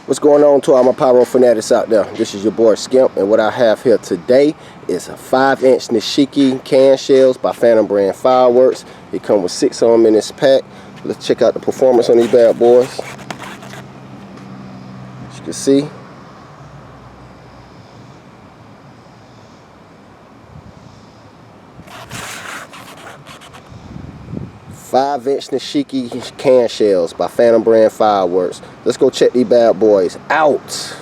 What's going on to all my pyro fanatics out there? This is your boy Skimp, and what I have here today is a 5-inch Nishiki can shells by Phantom brand fireworks. They come with 6 of them in this pack. Let's check out the performance on these bad boys. As you can see, "5-inch Nishiki can shells by Phantom brand fireworks." Let's go check these bad boys out.